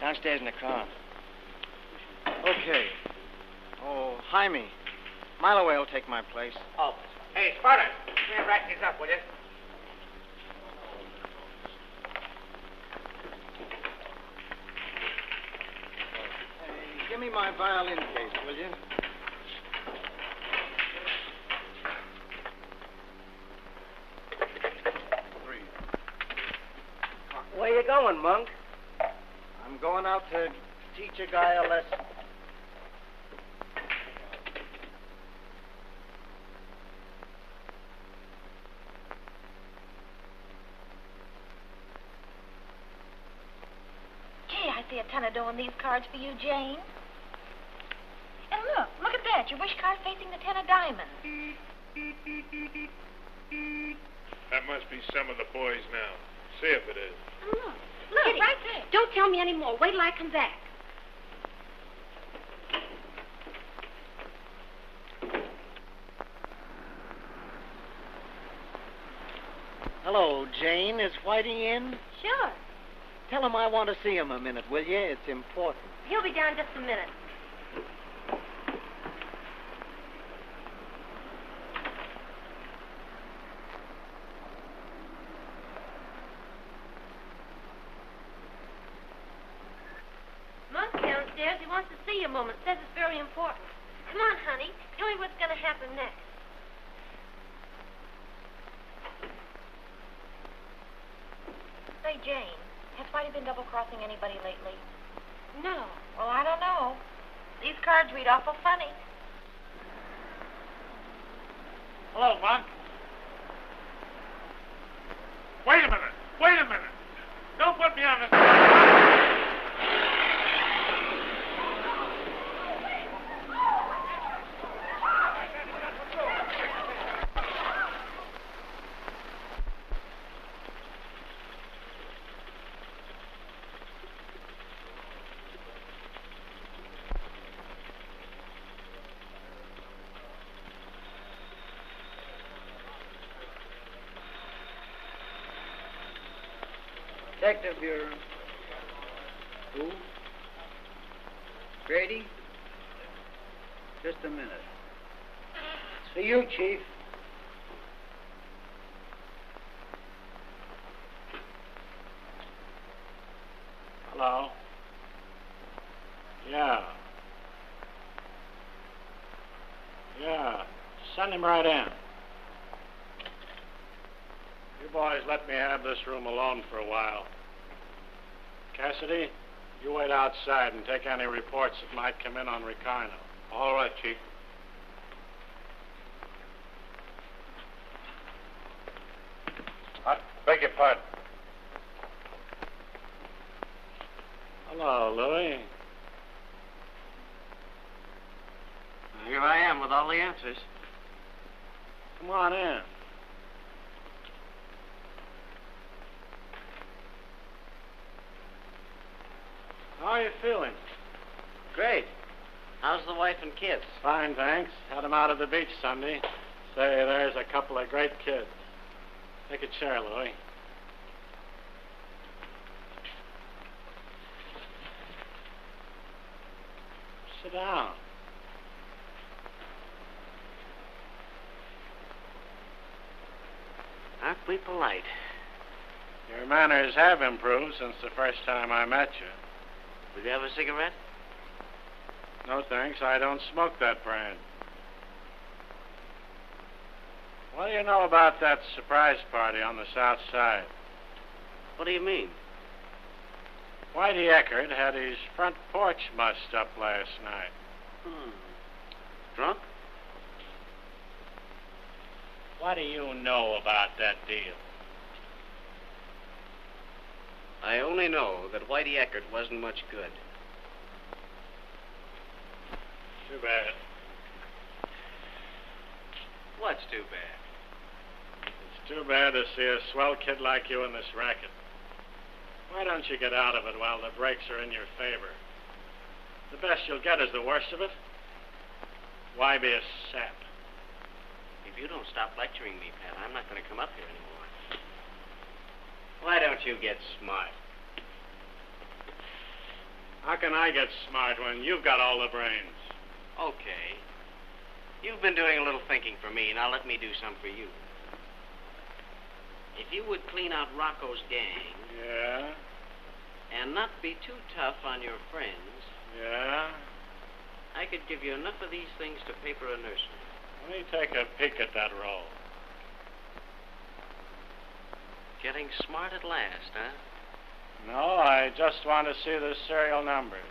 Downstairs in the car. Okay. Oh, Jaime. Mile away will take my place. Oh. Hey, Sparta, come here and rack these up, will you? Hey, give me my violin case, will you? Where you going, Monk? I'm going out to teach a guy a lesson. Gee, I see a ton of dough in these cards for you, Jane. And look at that. Your wish card facing the 10 of diamonds. That must be some of the boys now. See if it is. Look, Kitty, right there. Don't tell me any more. Wait till I come back. Hello, Jane. Is Whitey in? Sure. Tell him I want to see him a minute, will you? It's important. He'll be down just a minute. Monk's downstairs. He wants to see you a moment. Says it's very important. Come on, honey. Tell me what's going to happen next. Say, Jane, has Whitey been double-crossing anybody lately? No. Well, I don't know. These cards read awful funny. Hello, Monk. Wait a minute. Wait a minute. Don't put me on the... Detective Bureau. Who? Grady? Just a minute. It's for you, Chief. Hello? Yeah. Yeah. Send him right in. You boys let me have this room alone for a while. Cassidy, you wait outside and take any reports that might come in on Ricardo. All right, Chief. I beg your pardon. Hello, Louie. Here I am with all the answers. Come on in. How are you feeling? Great. How's the wife and kids? Fine, thanks. Had them out at the beach Sunday. Say, there's a couple of great kids. Take a chair, Louie. Sit down. Aren't we polite? Your manners have improved since the first time I met you. Will you have a cigarette? No, thanks. I don't smoke that brand. What do you know about that surprise party on the south side? What do you mean? Whitey Eckert had his front porch mussed up last night. Drunk? What do you know about that deal? I only know that Whitey Eckert wasn't much good. Too bad. What's too bad? It's too bad to see a swell kid like you in this racket. Why don't you get out of it while the breaks are in your favor? The best you'll get is the worst of it. Why be a sap? If you don't stop lecturing me, Pat, I'm not going to come up here anymore. Why don't you get smart? How can I get smart when you've got all the brains? Okay. You've been doing a little thinking for me. Now let me do some for you. If you would clean out Rocco's gang... Yeah? And not be too tough on your friends... Yeah? I could give you enough of these things to paper a nursery. Let me take a peek at that roll. Getting smart at last, huh? No, I just want to see the serial numbers.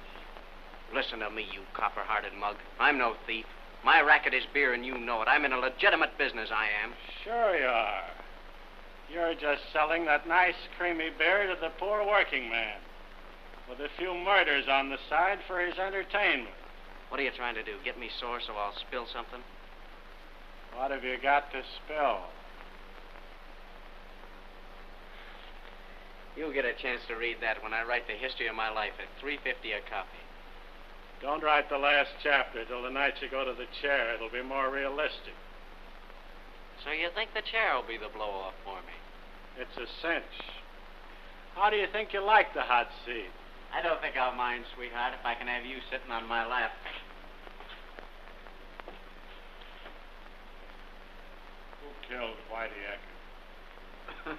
Listen to me, you copper-hearted mug. I'm no thief. My racket is beer, and you know it. I'm in a legitimate business, I am. Sure you are. You're just selling that nice, creamy beer to the poor working man, with a few murders on the side for his entertainment. What are you trying to do? Get me sore so I'll spill something? What have you got to spill? You'll get a chance to read that when I write the history of my life at $3.50 a copy. Don't write the last chapter till the night you go to the chair. It'll be more realistic. So you think the chair will be the blow-off for me? It's a cinch. How do you think you like the hot seat? I don't think I'll mind, sweetheart, if I can have you sitting on my lap. Who killed Whitey Ecker?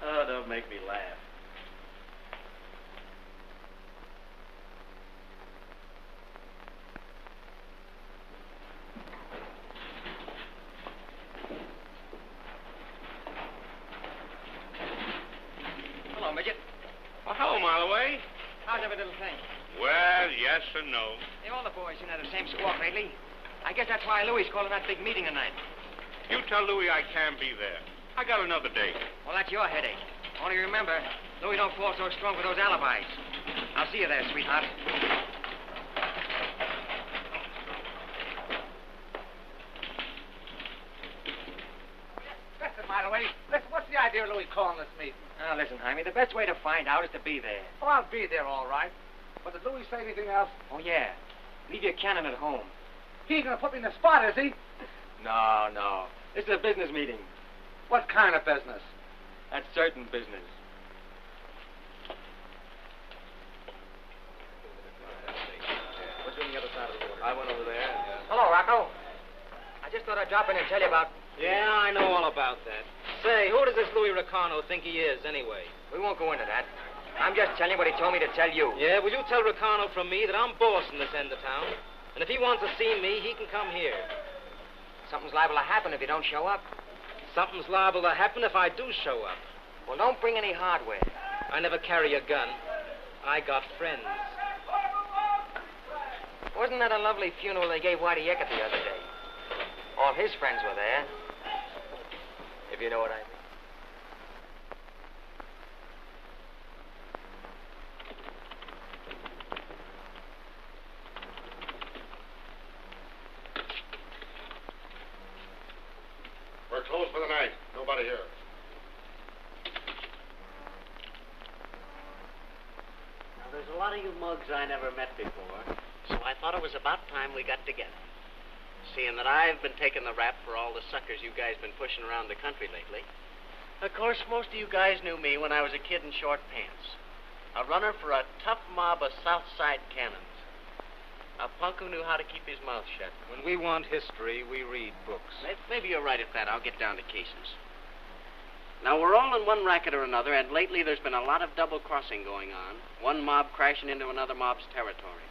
Oh, don't make me laugh. Hello, Midget. Well, hello, Marloway. How's every little thing? Well, yes and no. Hey, all the boys seem to have the same squawk lately. I guess that's why Louie's calling that big meeting tonight. You tell Louie I can't be there. I got another date. Well, that's your headache. Only remember, Louie don't fall so strong with those alibis. I'll see you there, sweetheart. Listen, Marloway. Listen, what's the idea of Louie calling this meeting? Now, listen, Jaime, the best way to find out is to be there. Oh, I'll be there, all right. But did Louie say anything else? Oh, yeah. Leave your cannon at home. He ain't gonna put me in the spot, is he? No. This is a business meeting. What kind of business? That's certain business. What's on the other side of the water? I went over there. Hello, Rocco. I just thought I'd drop in and tell you about... Yeah, I know all about that. Say, who does this Louis Ricano think he is, anyway? We won't go into that. I'm just telling you what he told me to tell you. Yeah, well, you tell Ricano from me that I'm boss in this end of town. And if he wants to see me, he can come here. Something's liable to happen if you don't show up. Something's liable to happen if I do show up. Well, don't bring any hardware. I never carry a gun. I got friends. Wasn't that a lovely funeral they gave Whitey Eckert the other day? All his friends were there. If you know what I mean. We're closed for the night. Nobody here. Now, there's a lot of you mugs I never met before, so I thought it was about time we got together. Seeing that I've been taking the rap for all the suckers you guys been pushing around the country lately. Of course, most of you guys knew me when I was a kid in short pants. A runner for a tough mob of South Side cannons. A punk who knew how to keep his mouth shut. When we want history, we read books. Maybe you're right at that. I'll get down to cases. Now, we're all in one racket or another, and lately there's been a lot of double-crossing going on. One mob crashing into another mob's territory.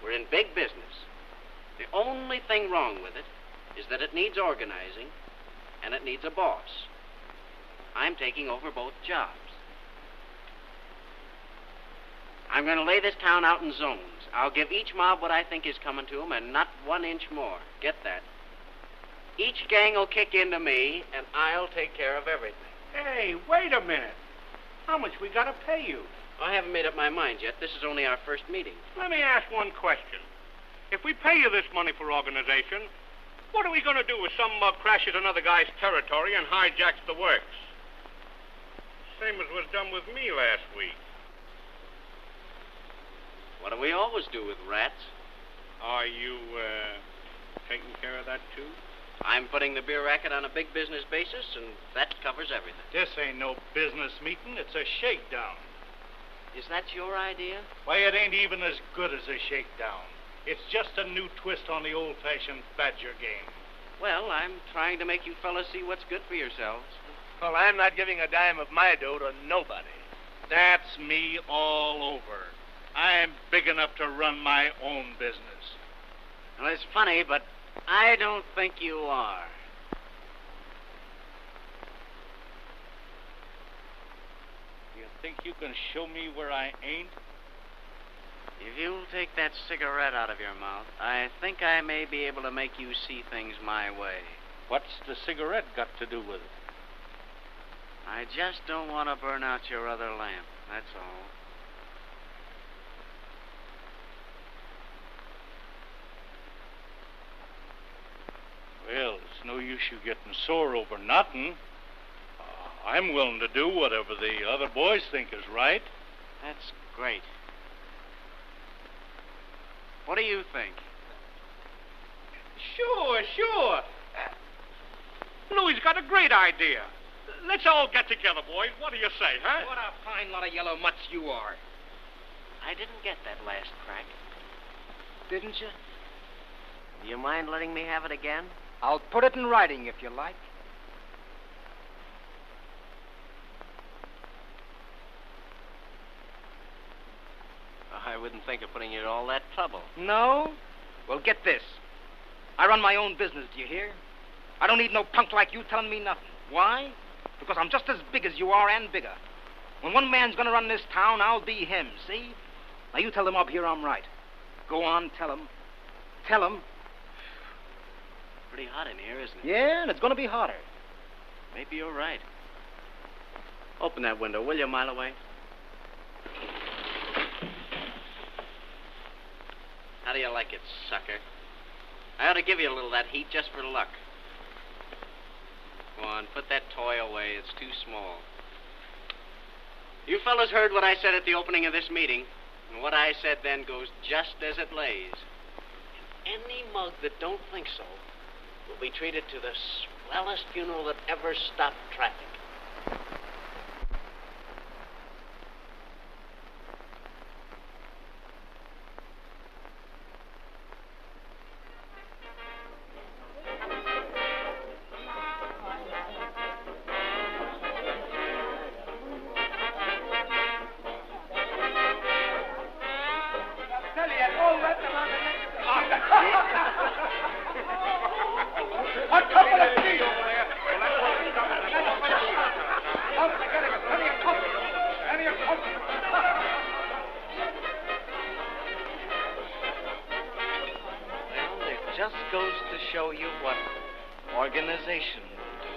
We're in big business. The only thing wrong with it is that it needs organizing, and it needs a boss. I'm taking over both jobs. I'm going to lay this town out in zones. I'll give each mob what I think is coming to them, and not 1 inch more. Get that? Each gang will kick into me, and I'll take care of everything. Hey, wait a minute. How much we got to pay you? I haven't made up my mind yet. This is only our first meeting. Let me ask one question. If we pay you this money for organization, what are we going to do if some mug crashes another guy's territory and hijacks the works? Same as was done with me last week. What do we always do with rats? Are you, taking care of that, too? I'm putting the beer racket on a big business basis, and that covers everything. This ain't no business meeting. It's a shakedown. Is that your idea? Why, it ain't even as good as a shakedown. It's just a new twist on the old-fashioned badger game. Well, I'm trying to make you fellas see what's good for yourselves. Well, I'm not giving a dime of my dough to nobody. That's me all over. I'm big enough to run my own business. Well, it's funny, but I don't think you are. You think you can show me where I ain't? If you'll take that cigarette out of your mouth, I think I may be able to make you see things my way. What's the cigarette got to do with it? I just don't want to burn out your other lamp, that's all. Well, it's no use you getting sore over nothing. I'm willing to do whatever the other boys think is right. That's great. What do you think? Sure. Louie's got a great idea. Let's all get together, boys. What do you say, huh? What a fine lot of yellow mutts you are. I didn't get that last crack. Didn't you? Do you mind letting me have it again? I'll put it in writing if you like. I wouldn't think of putting you to all that trouble. No? Well, get this. I run my own business, do you hear? I don't need no punk like you telling me nothing. Why? Because I'm just as big as you are and bigger. When one man's going to run this town, I'll be him, see? Now, you tell them up here I'm right. Go on, tell them. Tell them. Pretty hot in here, isn't it? Yeah, and it's going to be hotter. Maybe you're right. Open that window, will you, Mileway? How do you like it, sucker? I ought to give you a little of that heat just for luck. Go on, put that toy away. It's too small. You fellas heard what I said at the opening of this meeting, and what I said then goes just as it lays. Any mug that don't think so will be treated to the swellest funeral that ever stopped traffic. Just goes to show you what organization will do.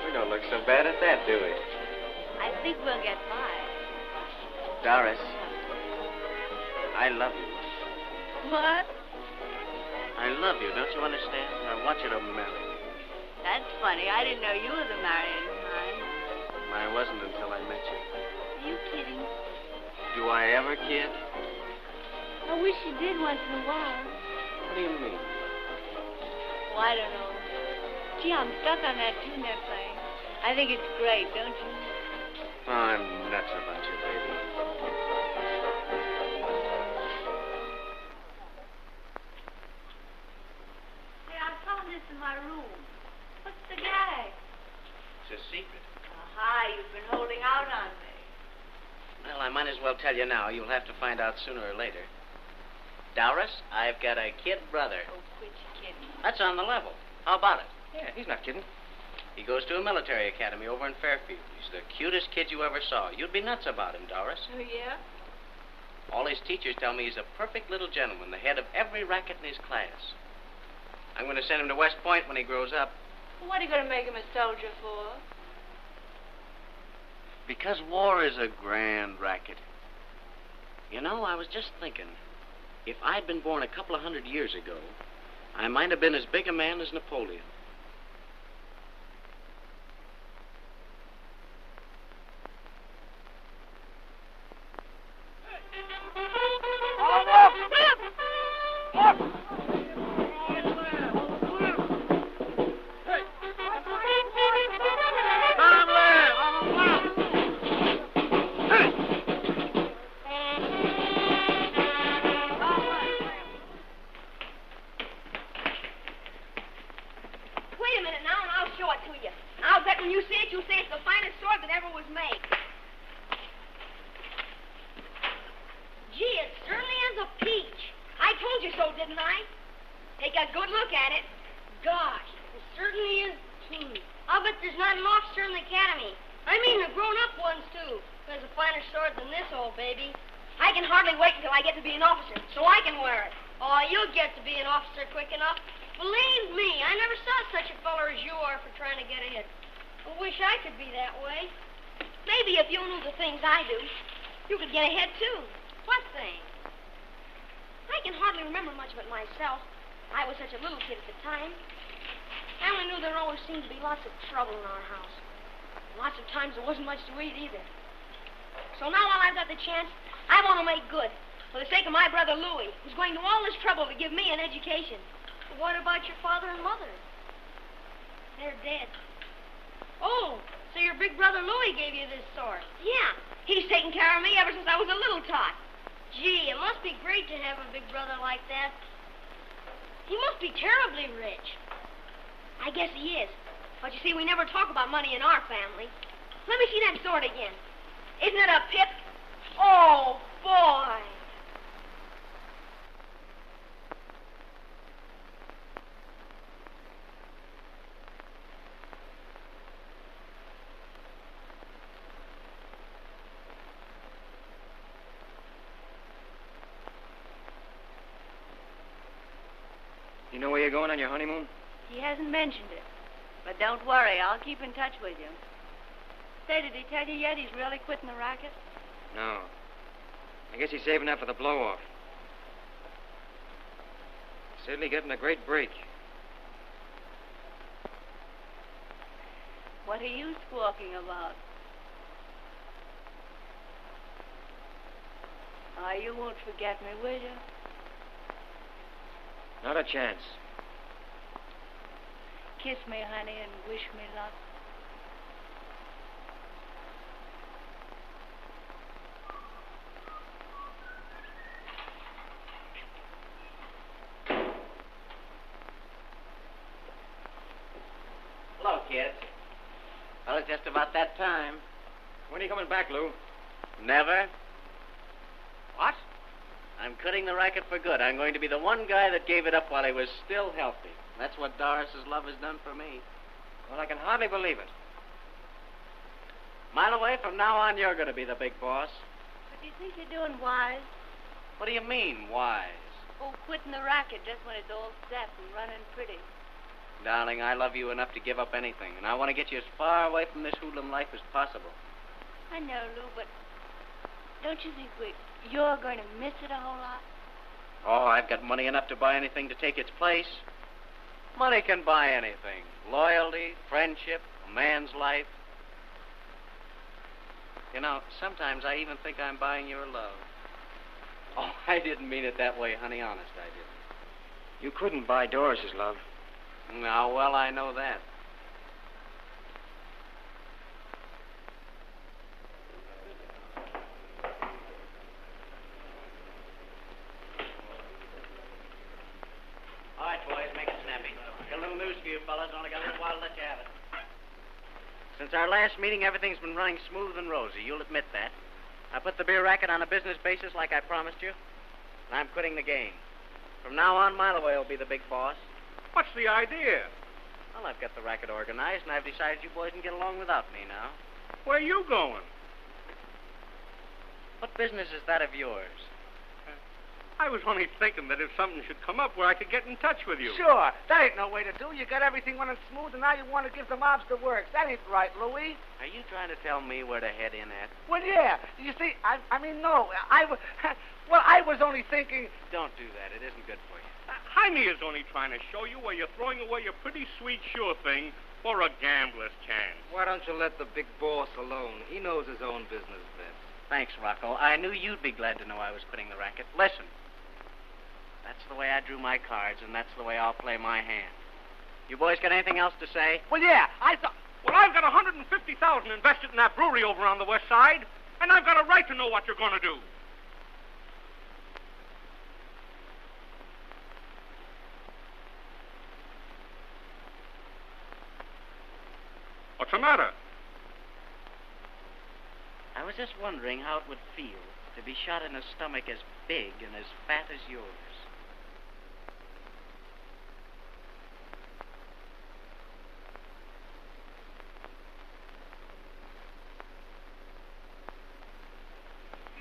We don't look so bad at that, do we? I think we'll get by. Doris, I love you. What? I love you, don't you understand? I want you to marry me. That's funny. I didn't know you were the marrying kind. I wasn't until I met you. Are you kidding? Do I ever kid? I wish you did once in a while. What do you mean? Well, I don't know. Gee, I'm stuck on that tune they're playing. I think it's great, don't you? Oh, I'm nuts about you, baby. Hey, I found this in my room. What's the gag? It's a secret. Aha, you've been holding out on me. Well, I might as well tell you now. You'll have to find out sooner or later. Doris, I've got a kid brother. Oh, quit kidding. That's on the level. How about it? Yeah, he's not kidding. He goes to a military academy over in Fairfield. He's the cutest kid you ever saw. You'd be nuts about him, Doris. Oh, yeah? All his teachers tell me he's a perfect little gentleman, the head of every racket in his class. I'm going to send him to West Point when he grows up. What are you going to make him a soldier for? Because war is a grand racket. You know, I was just thinking, if I'd been born a couple of 100 years ago, I might have been as big a man as Napoleon. You know where you're going on your honeymoon? He hasn't mentioned it. But don't worry, I'll keep in touch with you. Say, did he tell you yet he's really quitting the racket? No. I guess he's saving up for the blow-off. Certainly getting a great break. What are you squawking about? You won't forget me, will you? Not a chance. Kiss me, honey, and wish me luck. Hello, kids. Well, it's just about that time. When are you coming back, Lou? Never. What? I'm quitting the racket for good. I'm going to be the one guy that gave it up while he was still healthy. That's what Doris's love has done for me. Well, I can hardly believe it. Mile away, from now on, you're going to be the big boss. But do you think you're doing wise? What do you mean, wise? Oh, quitting the racket just when it's all set and running pretty. Darling, I love you enough to give up anything, and I want to get you as far away from this hoodlum life as possible. I know, Lou, but don't you think you're going to miss it a whole lot? Oh, I've got money enough to buy anything to take its place. Money can buy anything. Loyalty, friendship, a man's life. You know, sometimes I even think I'm buying your love. Oh, I didn't mean it that way, honey. Honest, I didn't. You couldn't buy Doris's love. Now, well, I know that. All right, boys, make it snappy. Got a little news for you fellas. Only got a little while to let you have it. Since our last meeting, everything's been running smooth and rosy. You'll admit that. I put the beer racket on a business basis like I promised you, and I'm quitting the game. From now on, Mile Away will be the big boss. What's the idea? Well, I've got the racket organized, and I've decided you boys can get along without me now. Where are you going? What business is that of yours? I was only thinking that if something should come up where I could get in touch with you. Sure. That ain't no way to do. You got everything running smooth, and now you want to give the mobs the works. That ain't right, Louis. Are you trying to tell me where to head in at? Well, yeah. You see, I mean, no. I was only thinking... Don't do that. It isn't good for you. Jaime is only trying to show you where you're throwing away a pretty sweet sure thing for a gambler's chance. Why don't you let the big boss alone? He knows his own business best. Thanks, Rocco. I knew you'd be glad to know I was quitting the racket. Listen. That's the way I drew my cards, and that's the way I'll play my hand. You boys got anything else to say? Well, yeah, I thought... Well, I've got $150,000 invested in that brewery over on the west side, and I've got a right to know what you're going to do. What's the matter? I was just wondering how it would feel to be shot in a stomach as big and as fat as yours.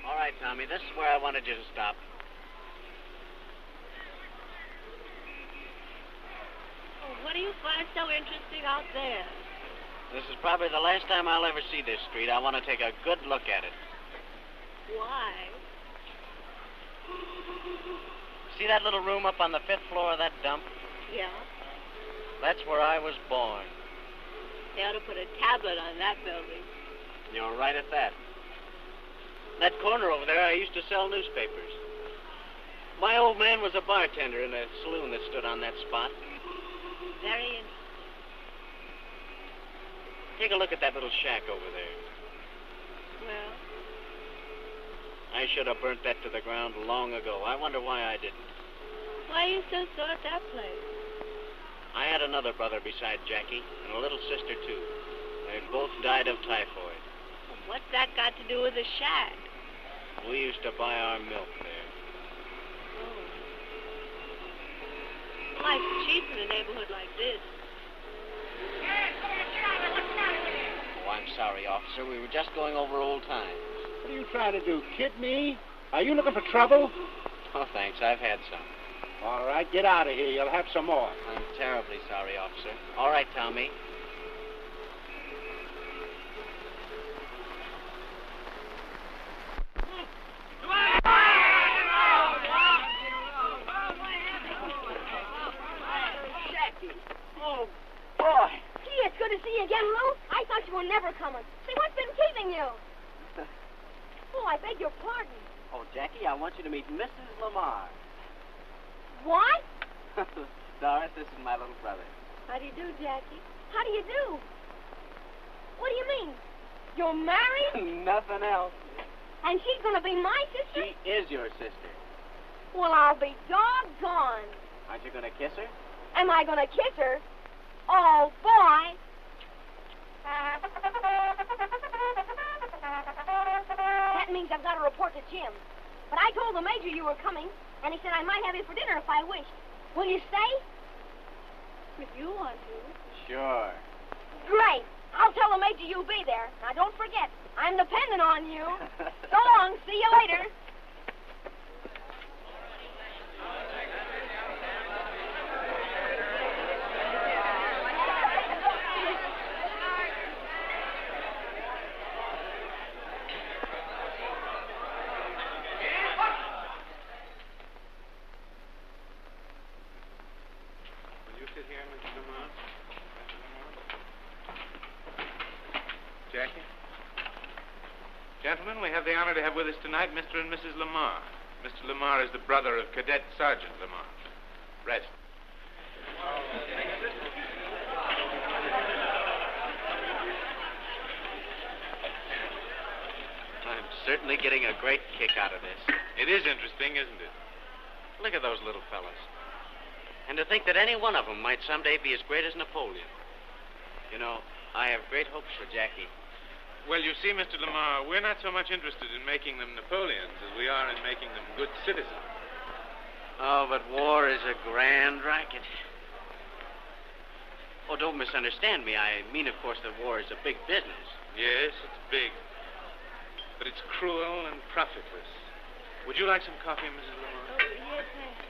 All right, Tommy, this is where I wanted you to stop. Oh, what do you find so interesting out there? This is probably the last time I'll ever see this street. I want to take a good look at it. Why? See that little room up on the 5th floor of that dump? Yeah. That's where I was born. They ought to put a tablet on that building. You're right at that. That corner over there, I used to sell newspapers. My old man was a bartender in a saloon that stood on that spot. Very interesting. Take a look at that little shack over there. Well? I should have burnt that to the ground long ago. I wonder why I didn't. Why are you so sore at that place? I had another brother beside Jackie, and a little sister, too. They both died of typhoid. Well, what's that got to do with the shack? We used to buy our milk there. Oh. Life's cheap in a neighborhood like this. Oh, I'm sorry, officer. We were just going over old times. What are you trying to do, kid me? Are you looking for trouble? Oh, thanks. I've had some. All right, get out of here. You'll have some more. I'm terribly sorry, officer. All right, Tommy. Oh, boy. Gee, it's good to see you again, Lou. I thought you were never coming. See, what's been keeping you? Oh, I beg your pardon. Oh, Jackie, I want you to meet Mrs. Lamar. What? Doris, this is my little brother. How do you do, Jackie? How do you do? What do you mean? You're married? Nothing else. And she's going to be my sister? She is your sister. Well, I'll be doggone. Aren't you going to kiss her? Am I going to kiss her? Oh, boy. That means I've got to report to Jim. But I told the major you were coming, and he said I might have you for dinner if I wished. Will you stay? If you want to. Sure. Great. I'll tell the major you'll be there. Now, don't forget, I'm dependent on you. So long. See you later. Jackie? Gentlemen, we have the honor to have with us tonight Mr. and Mrs. Lamar. Mr. Lamar is the brother of Cadet Sergeant Lamar. Rest. I'm certainly getting a great kick out of this. It is interesting, isn't it? Look at those little fellas. And to think that any one of them might someday be as great as Napoleon. You know, I have great hopes for Jackie. Well, you see, Mr. Lamar, we're not so much interested in making them Napoleons as we are in making them good citizens. Oh, but war is a grand racket. Oh, don't misunderstand me. I mean, of course, that war is a big business. Yes, it's big. But it's cruel and profitless. Would you like some coffee, Mrs. Lamar? Oh, yes, thanks.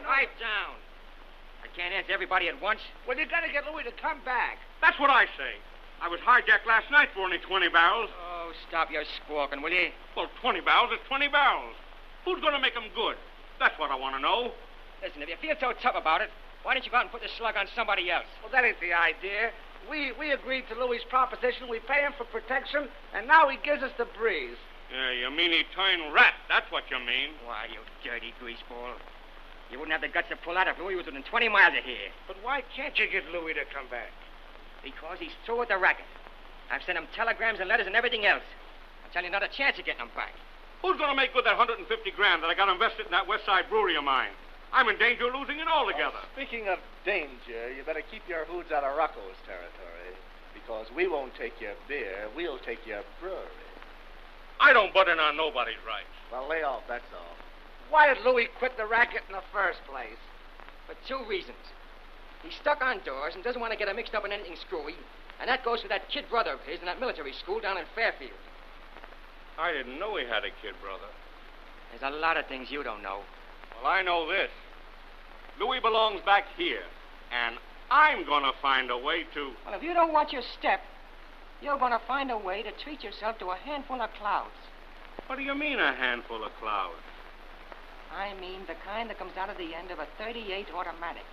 Pipe down. I can't answer everybody at once. Well, you got to get Louis to come back. That's what I say. I was hijacked last night for only 20 barrels. Oh, stop your squawking, will you? Well, 20 barrels is 20 barrels. Who's going to make them good? That's what I want to know. Listen, if you feel so tough about it, Why didn't you go out and put the slug on somebody else? Well, that ain't the idea. We agreed to Louis' proposition. We pay him for protection, and now he gives us the breeze. Yeah, you mean he turned rat. That's what you mean. Why, you dirty greaseball. You wouldn't have the guts to pull out if Louis was within 20 miles of here. But why can't you get Louis to come back? Because he's through with the racket. I've sent him telegrams and letters and everything else. I'm telling you, not a chance of getting him back. Who's going to make good that $150,000 that I got invested in that West Side brewery of mine? I'm in danger of losing it altogether. Speaking of danger, you better keep your hoods out of Rocco's territory. Because we won't take your beer, we'll take your brewery. I don't butt in on nobody's rights. Well, lay off, that's all. Why did Louis quit the racket in the first place? For two reasons. He's stuck on doors and doesn't want to get him mixed up in anything screwy. And that goes for that kid brother of his in that military school down in Fairfield. I didn't know he had a kid brother. There's a lot of things you don't know. Well, I know this. Louis belongs back here. And I'm going to find a way to... Well, if you don't watch your step, you're going to find a way to treat yourself to a handful of clouds. What do you mean, a handful of clouds? I mean the kind that comes out of the end of a .38 automatic.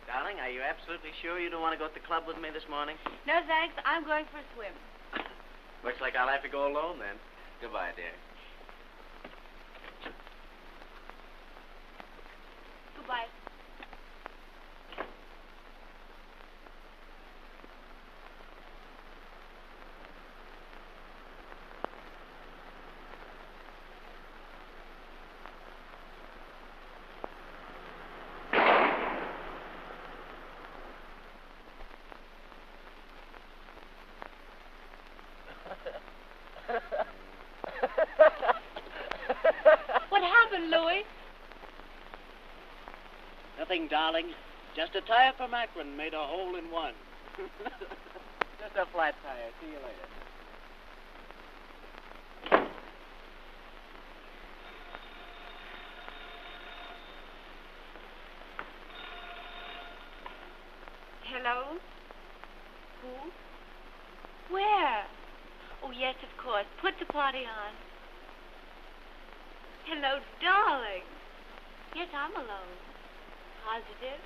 Darling, are you absolutely sure you don't want to go to the club with me this morning? No, thanks. I'm going for a swim. Looks like I'll have to go alone then. Goodbye, dear. Goodbye. What happened, Louis? Nothing, darling. Just a tire from Akron made a hole in one. Just a flat tire. See you later. Hello? Who? Where? Oh, yes, of course. Put the party on. Hello, darling. Yes, I'm alone. Positive?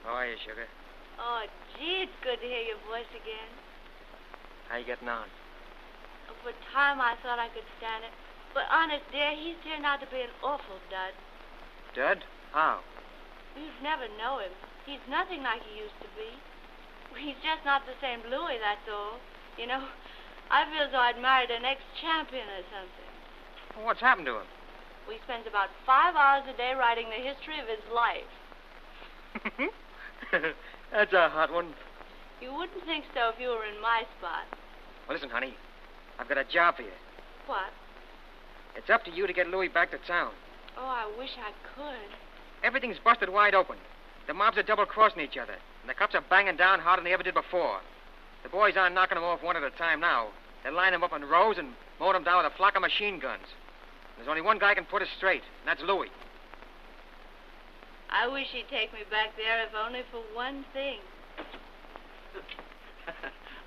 How are you, sugar? Oh, gee, it's good to hear your voice again. How you getting on? Oh, for a time I thought I could stand it. But honest, dear, he's turned out to be an awful dud. Dud? How? You'd never know him. He's nothing like he used to be. He's just not the same Louis, that's all. You know, I feel as though I'd married an ex-champion or something. Well, what's happened to him? We spend about 5 hours a day writing the history of his life. That's a hot one. You wouldn't think so if you were in my spot. Well, listen, honey. I've got a job for you. What? It's up to you to get Louis back to town. Oh, I wish I could. Everything's busted wide open. The mobs are double-crossing each other, and the cops are banging down harder than they ever did before. The boys aren't knocking them off one at a time now. They line them up in rows and mow them down with a flock of machine guns. There's only one guy can put us straight, and that's Louis. I wish he'd take me back there, if only for one thing.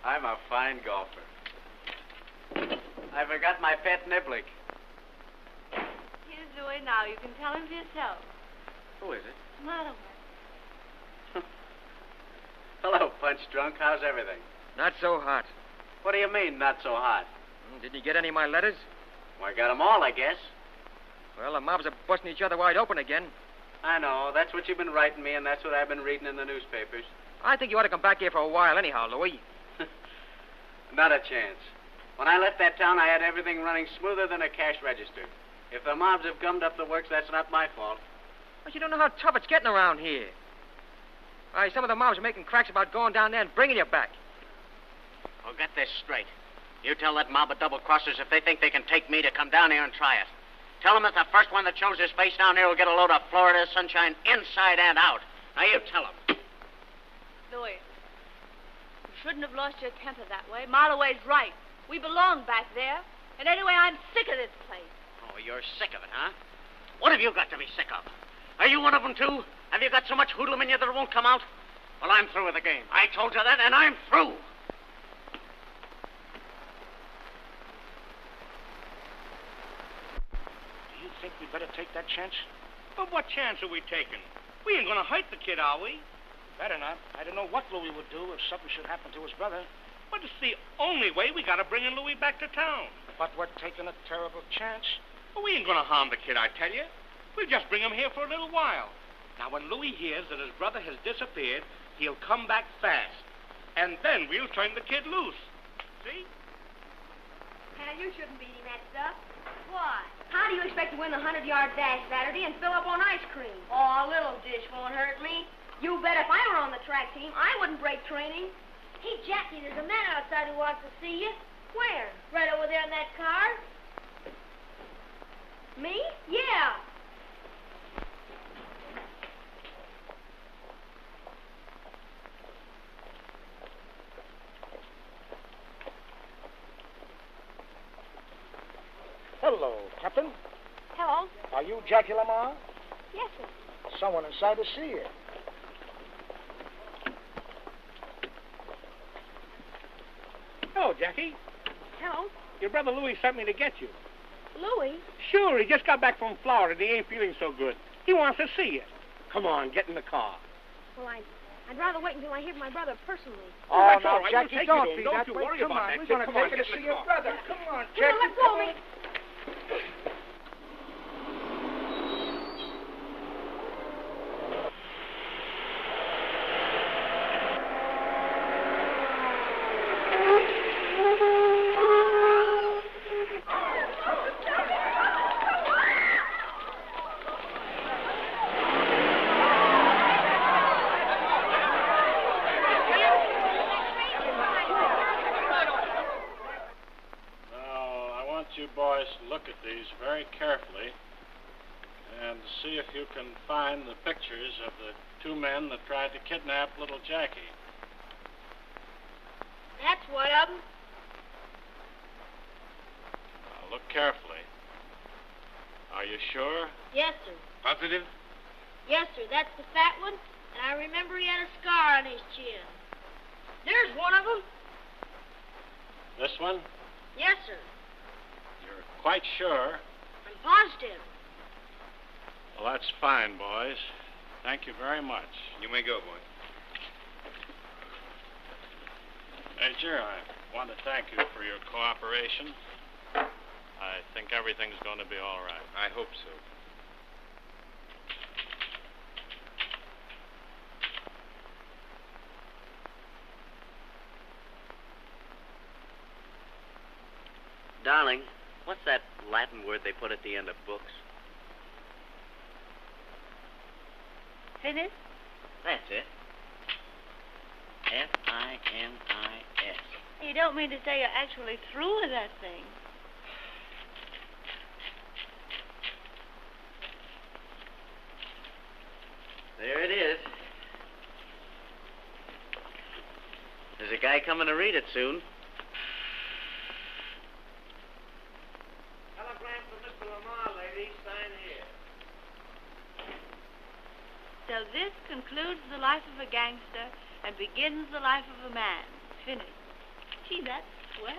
I'm a fine golfer. I forgot my pet niblick. Here's Louis now. You can tell him for yourself. Who is it? Mother. Hello, Punch Drunk. How's everything? Not so hot. What do you mean, not so hot? Didn't you get any of my letters? Well, I got 'em all, I guess. Well, the mobs are busting each other wide open again. I know. That's what you've been writing me, and that's what I've been reading in the newspapers. I think you ought to come back here for a while anyhow, Louis. Not a chance. When I left that town, I had everything running smoother than a cash register. If the mobs have gummed up the works, that's not my fault. But you don't know how tough it's getting around here. Why, some of the mobs are making cracks about going down there and bringing you back. Well, get this straight. You tell that mob of double-crossers if they think they can take me to come down here and try it. Tell them that the first one that shows his face down here will get a load of Florida sunshine inside and out. Now, you tell them. Louis, you shouldn't have lost your temper that way. Marloway's right. We belong back there. And anyway, I'm sick of this place. Oh, you're sick of it, huh? What have you got to be sick of? Are you one of them, too? Have you got so much hoodlum in you that it won't come out? Well, I'm through with the game. I told you that, and I'm through. Do you think we better take that chance? But what chance are we taking? We ain't gonna hurt the kid, are we? Better not. I don't know what Louis would do if something should happen to his brother. But it's the only way we gotta bring in Louis back to town. But we're taking a terrible chance. Well, we ain't gonna harm the kid, I tell you. We'll just bring him here for a little while. Now, when Louis hears that his brother has disappeared, he'll come back fast. And then we'll turn the kid loose. See? Hal, you shouldn't be eating that stuff. Why? How do you expect to win the 100-yard dash Saturday and fill up on ice cream? Oh, a little dish won't hurt me. You bet if I were on the track team, I wouldn't break training. Hey, Jackie, there's a man outside who wants to see you. Where? Right over there in that car. Me? Yeah. Hello, Captain. Hello. Are you Jackie Lamar? Yes, sir. Someone inside to see you. Hello, Jackie. Hello. Your brother Louis sent me to get you. Louis? Sure, he just got back from Florida. He ain't feeling so good. He wants to see you. Come on, get in the car. Well, I'd rather wait until I hear from my brother personally. Oh, that's no, all right. Jackie, We'll take don't you to be him. that Don't you way. worry Come about on, that. we're Come going to on, take you get to in see the your car. brother. Come on, Here, Jackie. let go of me. You boys look at these very carefully and see if you can find the pictures of the two men that tried to kidnap little Jackie. That's one of them. Now, look carefully. Are you sure? Yes, sir. Positive? Yes, sir. That's the fat one. And I remember he had a scar on his chin. There's one of them. This one? Yes, sir. You're quite sure? I'm positive. Well, that's fine, boys. Thank you very much. You may go, boy. Major, I want to thank you for your cooperation. I think everything's going to be all right. I hope so. Darling, what's that Latin word they put at the end of books? Finished? That's it. F-I-N-I-S. You don't mean to say you're actually through with that thing. There it is. There's a guy coming to read it soon. Telegram for Mr. Lamar, lady. Sign here. So this concludes the life of a gangster and begins the life of a man. Finished. Gee, that's swell.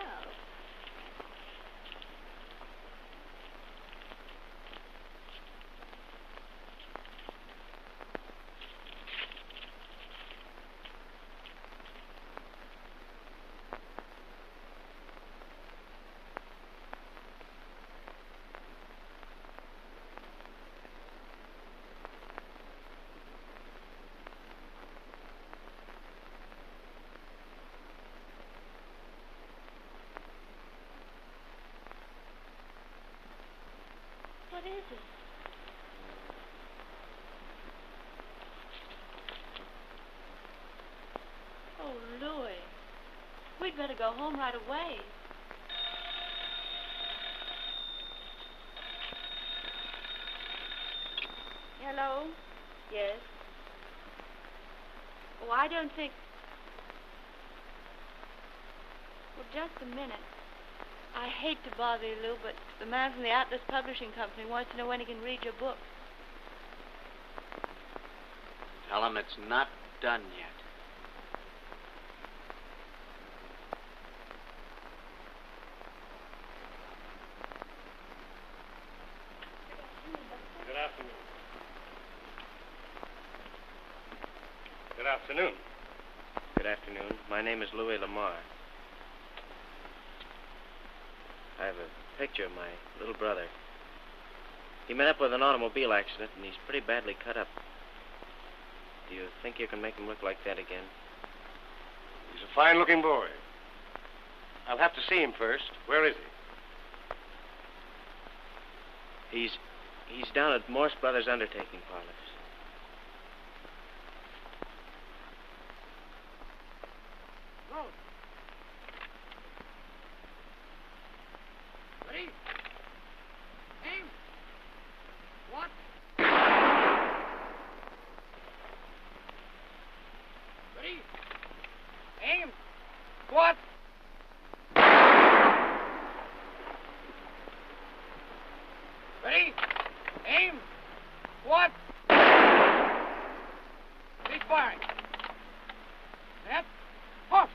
What is it? Oh, Louis. We'd better go home right away. Hello? Yes? Oh, I don't think... Well, just a minute. I hate to bother you, Lou, but the man from the Atlas Publishing Company wants to know when he can read your book. Tell him it's not done yet. Good afternoon. Good afternoon. Good afternoon. My name is Louis Lamar. I have a picture of my little brother. He met up with an automobile accident, and he's pretty badly cut up. Do you think you can make him look like that again? He's a fine-looking boy. I'll have to see him first. Where is he? He's down at Morse Brothers Undertaking Parlors. Go. Ready? Aim. What? Ready? Aim. What? Ready? Aim. What? Keep firing. Set. Off.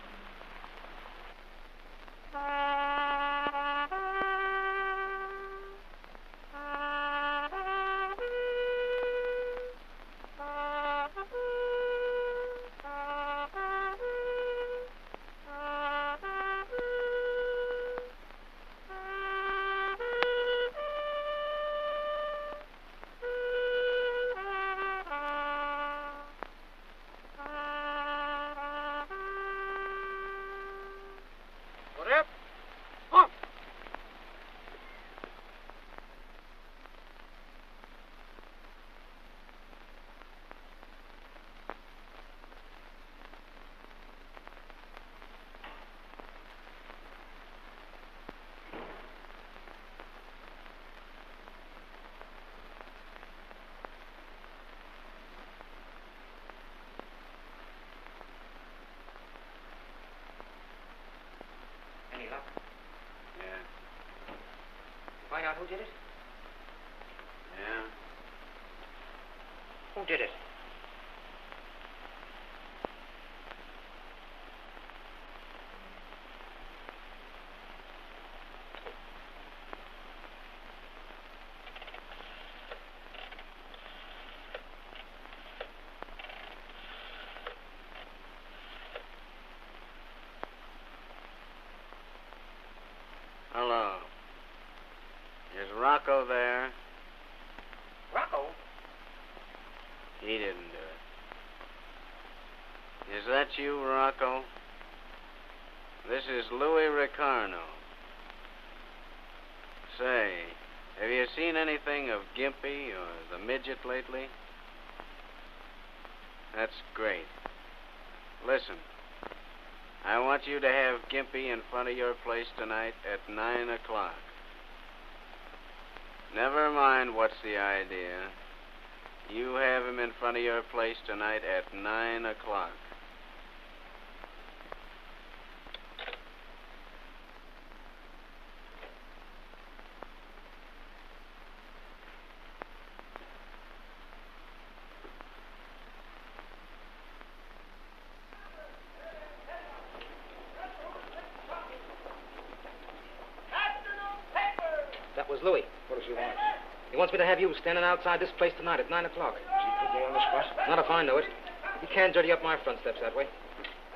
Find out who did it? Yeah. Who did it? Hello. Is Rocco there? Rocco? He didn't do it. Is that you, Rocco? This is Louis Ricardo. Say, have you seen anything of Gimpy or the midget lately? That's great. Listen, I want you to have Gimpy in front of your place tonight at 9 o'clock. Never mind what's the idea. You have him in front of your place tonight at 9 o'clock. That was Louis. What does he want? He wants me to have you standing outside this place tonight at 9 o'clock. Does he put me on the spot? Not if I know it. You can't dirty up my front steps that way.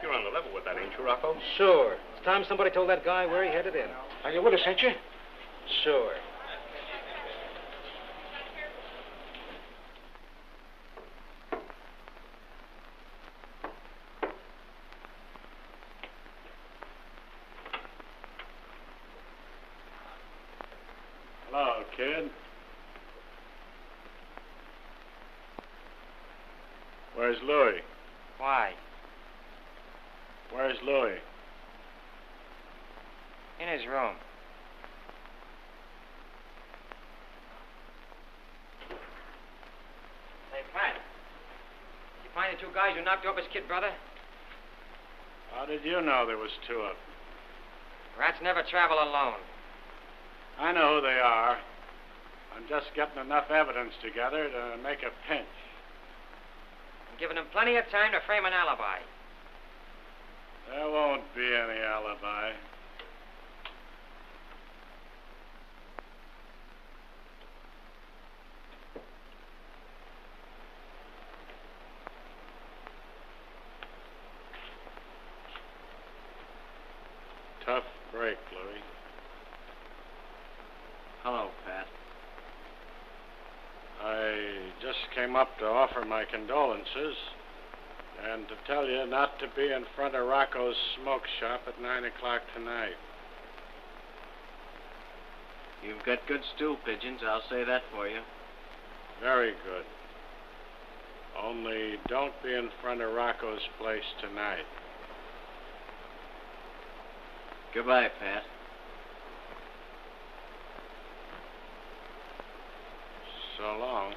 You're on the level with that, ain't you, Rocco? Sure. It's time somebody told that guy where he headed in. Are you with us, ain't you? Sure. Hello, kid. Where's Louis? Why? Where's Louis? In his room. Hey, Pat. You find the two guys who knocked off his kid brother? How did you know there was two of them? Rats never travel alone. I know who they are. I'm just getting enough evidence together to make a pinch. I'm giving them plenty of time to frame an alibi. There won't be any alibi. Tough break, Louis. Hello, Pat. I just came up to offer my condolences and to tell you not to be in front of Rocco's smoke shop at 9 o'clock tonight. You've got good stool pigeons, I'll say that for you. Very good. Only don't be in front of Rocco's place tonight. Goodbye, Pat. So long.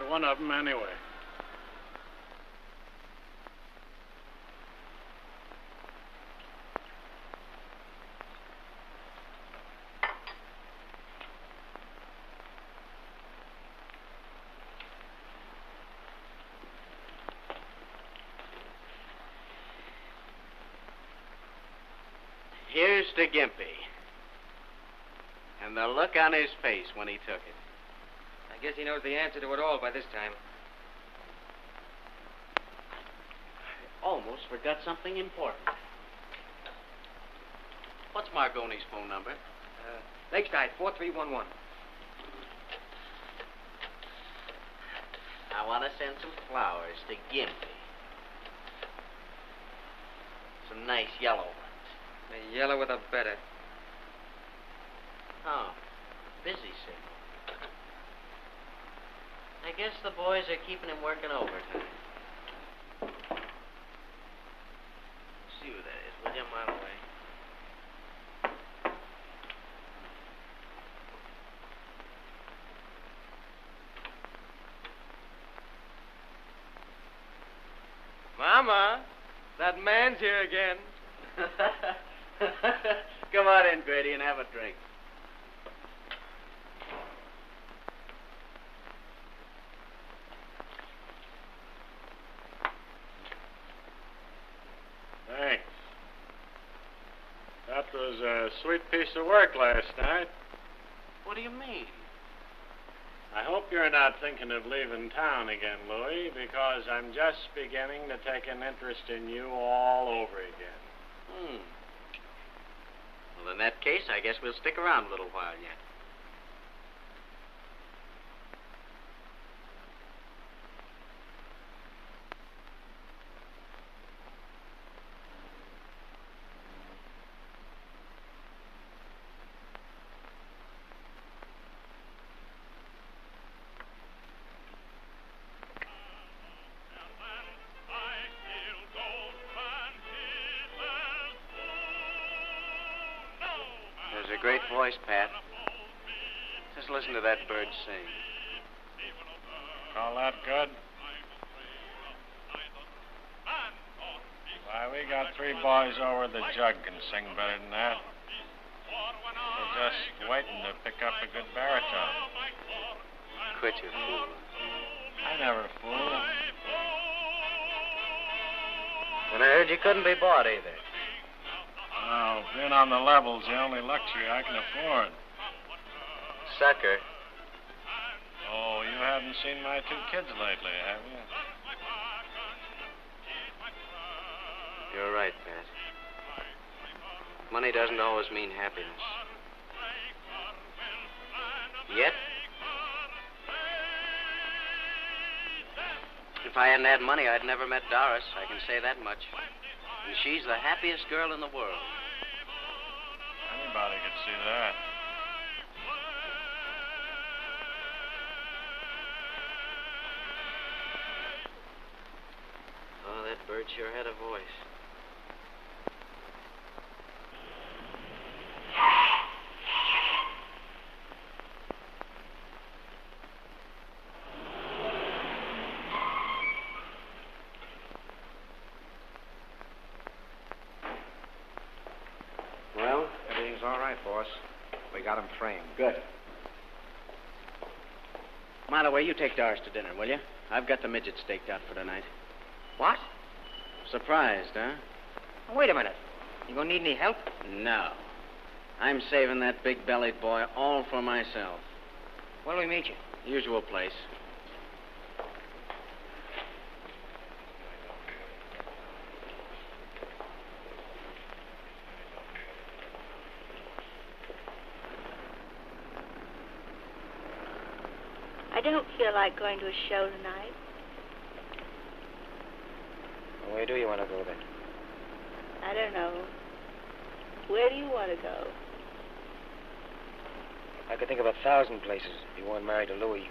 One of them anyway. Here's to Gimpy. And the look on his face when he took it. I guess he knows the answer to it all by this time. I almost forgot something important. What's Margoni's phone number? Lakeside, 4311. I want to send some flowers to Gimpy. Some nice yellow ones. The yellower the better. Oh, busy signal. I guess the boys are keeping him working overtime. See who that is. Will you, a mile away? Mama, that man's here again. Come on in, Grady, and have a drink. Thanks. That was a sweet piece of work last night. What do you mean? I hope you're not thinking of leaving town again, Louis, because I'm just beginning to take an interest in you all over again. Well, in that case, I guess we'll stick around a little while yet. Great voice, Pat. Just listen to that bird sing. Call that good? Why, we got 3 boys over the jug can sing better than that. They're just waiting to pick up a good baritone. Quit your fooling. I never fool. And I heard you couldn't be bought either. Oh, being on the level's the only luxury I can afford. Sucker. Oh, you haven't seen my 2 kids lately, have you? You're right, Pat. Money doesn't always mean happiness. Yet, if I hadn't had money, I'd never met Doris. I can say that much. And she's the happiest girl in the world. Anybody could see that. Oh, that bird sure had a voice. Everything's all right, boss. We got him framed. Good. Malloway, you take Doris to dinner, will you? I've got the midget staked out for tonight. What? Surprised, huh? Wait a minute. You gonna need any help? No. I'm saving that big-bellied boy all for myself. Where'll we meet you? Usual place. I don't feel like going to a show tonight. Well, where do you want to go then? I don't know. Where do you want to go? I could think of 1,000 places if you weren't married to Louis.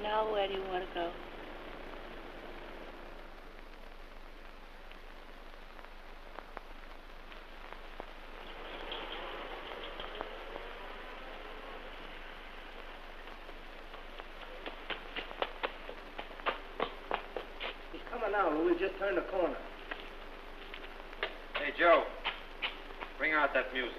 Now, where do you want to go? He's coming now, Louis. Just turned the corner. Hey, Joe, bring out that music.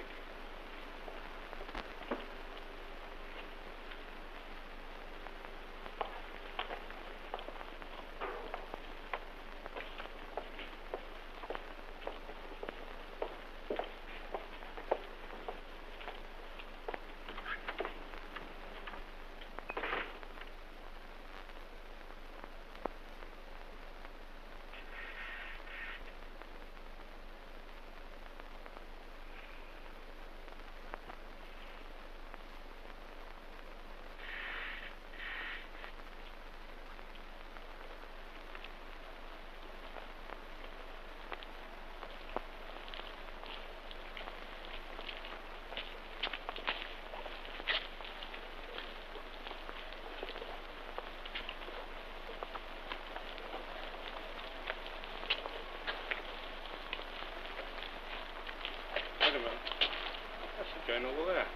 over there.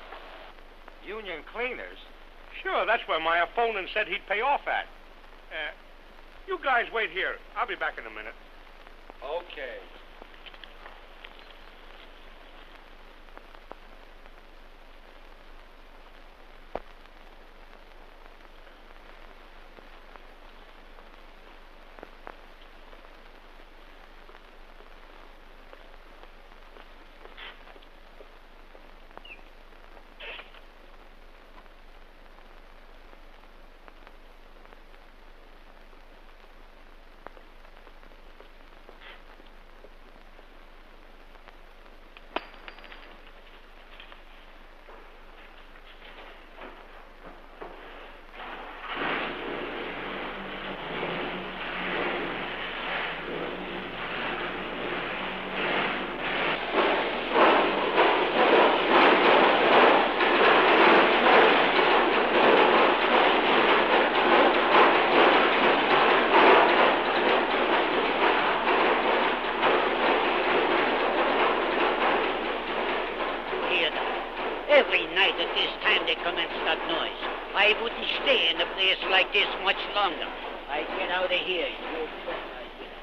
Union Cleaners? Sure, that's where my opponent said he'd pay off at. You guys wait here. I'll be back in a minute. Okay. Every night at this time they commence that noise. I wouldn't stay in a place like this much longer. I get out of here, you bet I will.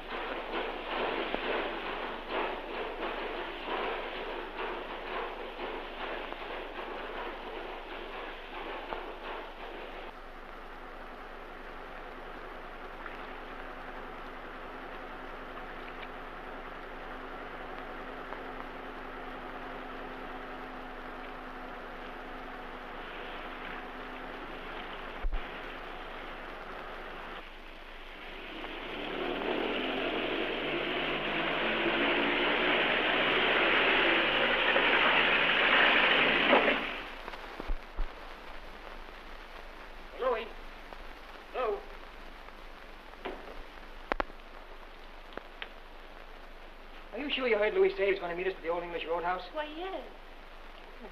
Are you sure you heard Louis say he was going to meet us at the Old English Roadhouse? Why, yes.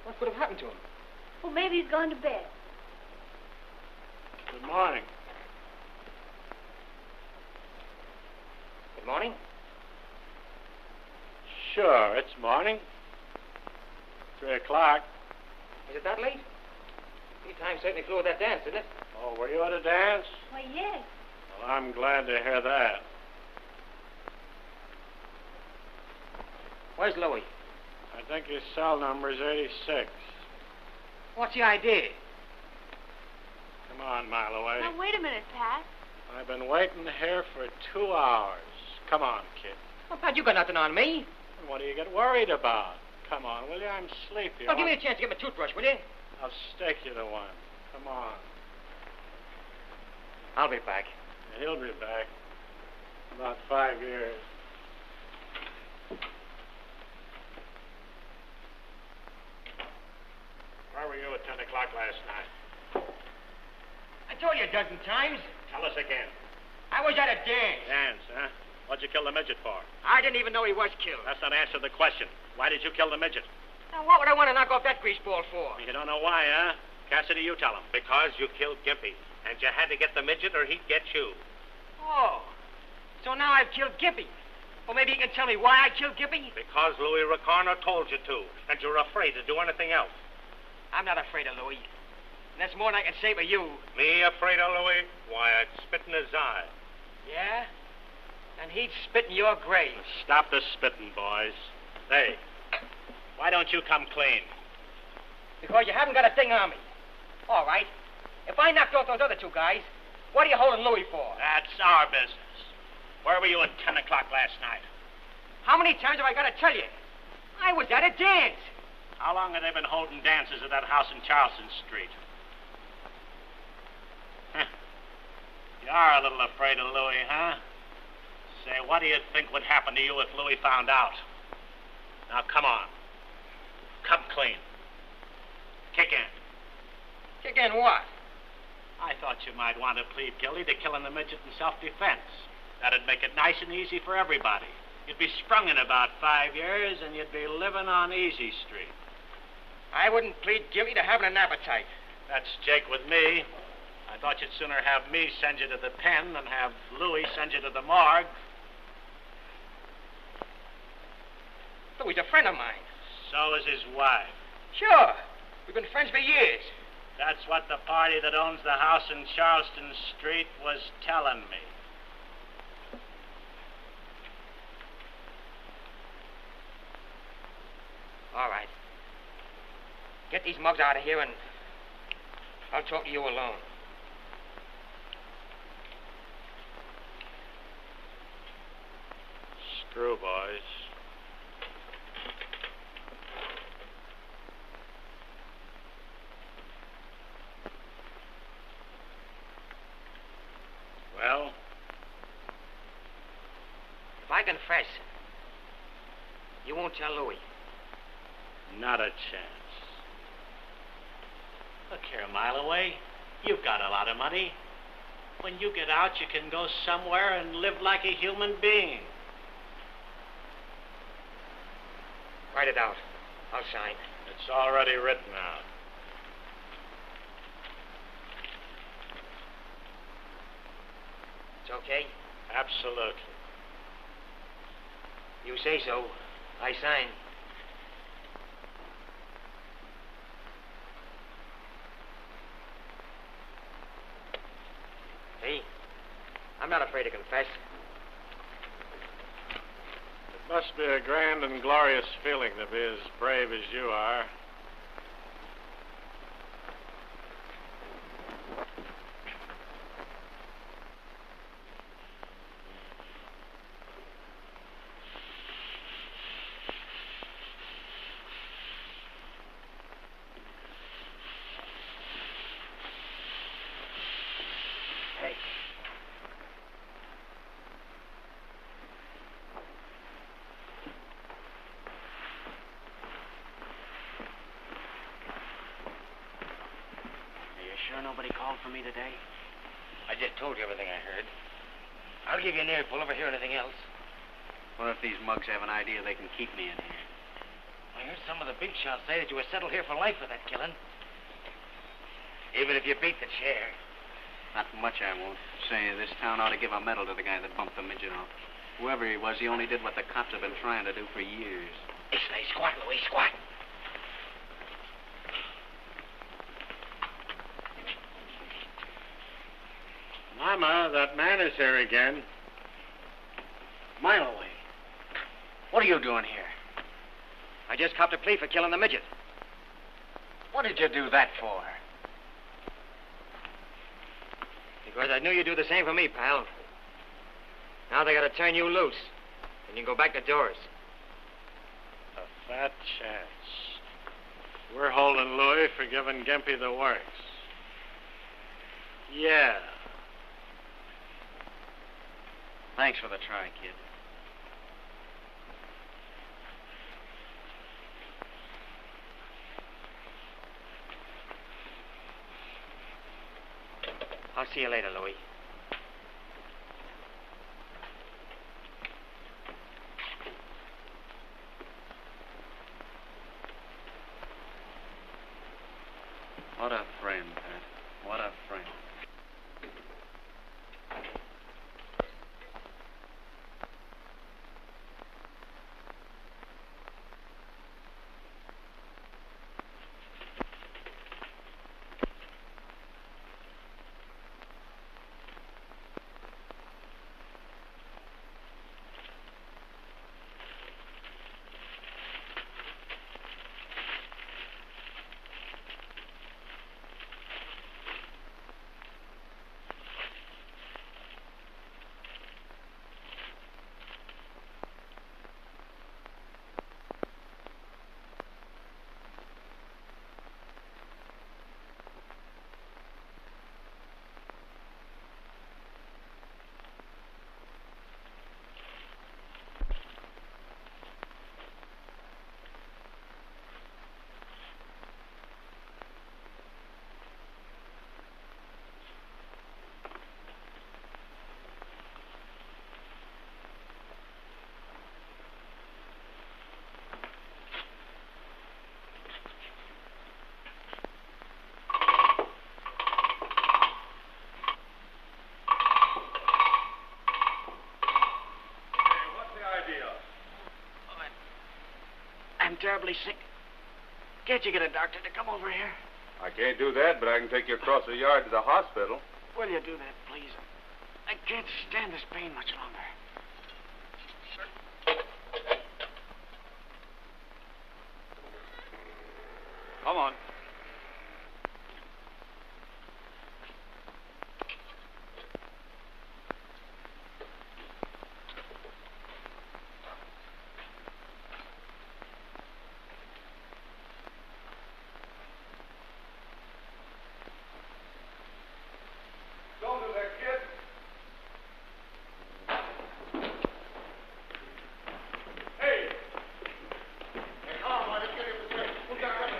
What could have happened to him? Well, maybe he's gone to bed. Good morning. Good morning. Sure, it's morning. 3 o'clock. Is it that late? Tea time certainly flew with that dance, didn't it? Oh, were you at a dance? Why, yes. Well, I'm glad to hear that. Where's Louis? I think his cell number is 86. What's the idea? Come on, Miloway. Now, wait a minute, Pat. I've been waiting here for 2 hours. Come on, kid. Well, Pat, you got nothing on me. What do you get worried about? Come on, will you? I'm sleepy. Well, give me a chance to get my toothbrush, will you? I'll stake you to one. Come on. I'll be back. He'll be back. About 5 years. Where were you at 10 o'clock last night? I told you a dozen times. Tell us again. I was at a dance. Dance, huh? What'd you kill the midget for? I didn't even know he was killed. That's not answer the question. Why did you kill the midget? Now, what would I want to knock off that greaseball for? You don't know why, huh? Cassidy, you tell him. Because you killed Gimpy, and you had to get the midget or he'd get you. Oh, so now I've killed Gimpy. Well, maybe you can tell me why I killed Gimpy? Because Louis Ricardo told you to, and you're afraid to do anything else. I'm not afraid of Louis. And that's more than I can say for you. Me afraid of Louis? Why, I'd spit in his eye. Yeah? And he'd spit in your grave. Stop the spitting, boys. Hey, why don't you come clean? Because you haven't got a thing on me. All right. If I knocked off those other 2 guys, what are you holding Louis for? That's our business. Where were you at 10 o'clock last night? How many times have I got to tell you? I was at a dance. How long have they been holding dances at that house in Charleston Street? You are a little afraid of Louis, huh? Say, what do you think would happen to you if Louis found out? Now, come on. Come clean. Kick in. Kick in what? I thought you might want to plead guilty to killing the midget in self-defense. That'd make it nice and easy for everybody. You'd be sprung in about 5 years, and you'd be living on Easy Street. I wouldn't plead guilty to having an appetite. That's Jake with me. I thought you'd sooner have me send you to the pen than have Louis send you to the morgue. Louis' a friend of mine. So is his wife. Sure. We've been friends for years. That's what the party that owns the house in Charleston Street was telling me. All right. Get these mugs out of here, and I'll talk to you alone. Screw, boys. Well? If I confess, you won't tell Louis. Not a chance. Look here, Mile Away. You've got a lot of money. When you get out, you can go somewhere and live like a human being. Write it out. I'll sign. It's already written out. It's okay? Absolutely. You say so. I sign. See? I'm not afraid to confess. It must be a grand and glorious feeling to be as brave as you are. Sure nobody called for me today? I just told you everything I heard. I'll give you an earful if I hear anything else. What if these mugs have an idea they can keep me in here? I heard some of the big shots say that you were settled here for life for that killing. Even if you beat the chair. Not much I won't. Say, this town ought to give a medal to the guy that bumped the midget off. Whoever he was, he only did what the cops have been trying to do for years. Hey, stay squat, Louis, squat. Mama, that man is here again. Mile Away. What are you doing here? I just copped a plea for killing the midget. What did you do that for? Because I knew you'd do the same for me, pal. Now they gotta turn you loose. And you can go back to Doris. A fat chance. We're holding Louis for giving Gimpy the works. Yeah. Thanks for the try, kid. I'll see you later, Louis. What a friend, Pat. What a friend. I'm terribly sick. Can't you get a doctor to come over here? Can't do that, but I can take you across the yard to the hospital. Will you do that, please? I can't stand this pain much longer. Come on. Don't do that, kid. Hey! Hey, come on, boy. Let's get him to church. Who's got company?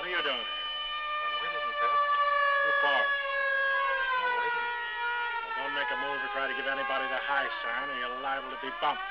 What are you doing here? I'm waiting, Pep. Who for? I'm waiting. Well, don't make a move or try to give anybody the high sign, or you're liable to be bumped.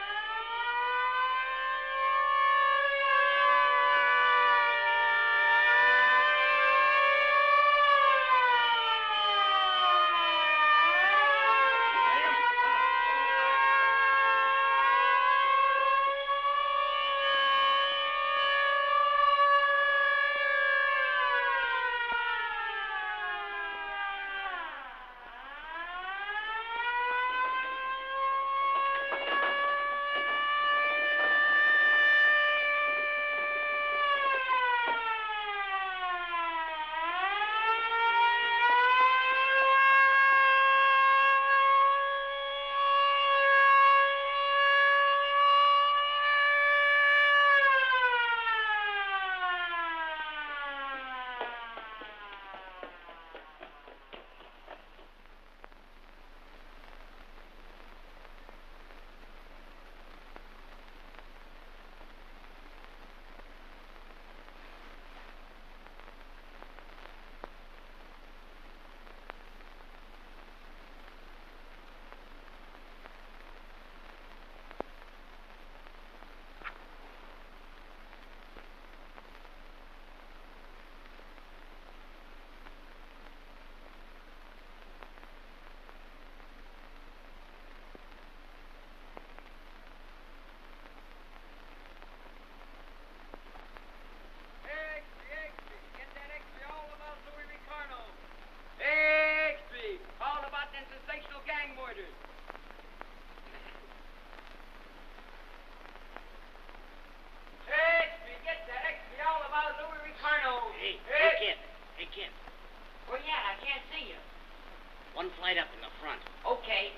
One flight up in the front. Okay.